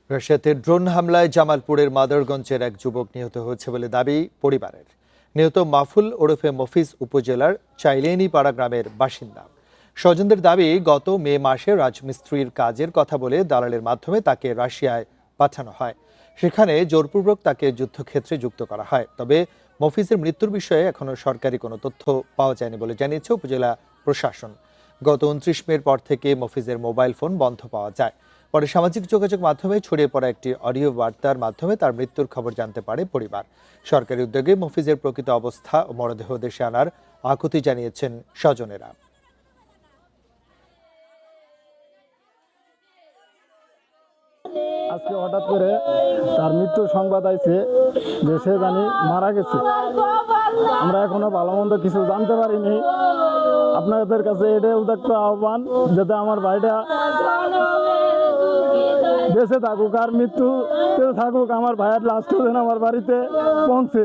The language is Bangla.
রাশিয়াতে ড্রোন হামলায় জামালপুরের মাদারগঞ্জের এক যুবক নিহত হয়েছে বলে দাবি পরিবারের। নিহত মাহফুল ওরফে মফিজ উপজেলার চাইলেনিপাড়া গ্রামের বাসিন্দা। স্বজনদের দাবি, গত মে মাসে রাজমিস্ত্রির কাজের কথা বলে দালালের মাধ্যমে তাকে রাশিয়ায় পাঠানো হয়। সেখানে জোরপূর্বক তাকে যুদ্ধক্ষেত্রে যুক্ত করা হয়। তবে মফিজের মৃত্যুর বিষয়ে এখনো সরকারি কোনো তথ্য পাওয়া যায়নি বলে জানিয়েছে উপজেলা প্রশাসন। গত 29 মের পর থেকে মফিজের মোবাইল ফোন বন্ধ পাওয়া যায়। পরে সামাজিক যোগাযোগ মাধ্যমে ছড়িয়ে পড়া একটি অডিও বার্তার মাধ্যমে তার মৃত্যুর খবর জানতে পারে পরিবার। সরকারি উদ্যোগে মফিজের প্রকৃত অবস্থা ও মরদেহ দেশে আনার আকুতি জানিয়েছেন স্বজনেরা। আজকে হঠাৎ করে তার মৃত্যুর সংবাদ আইছে যে সে জানি মারা গেছে। আমরা এখনো ভালো মন্দ কিছু জানতে পারিনি। আপনাদের কাছে এটাই উদাত্ত আহ্বান, যাতে আমার ভাইটা বেঁচে থাকুক আর মৃত্যুতে থাকুক, আমার ভাইয়ের লাশটা যেন আমার বাড়িতে পৌঁছে।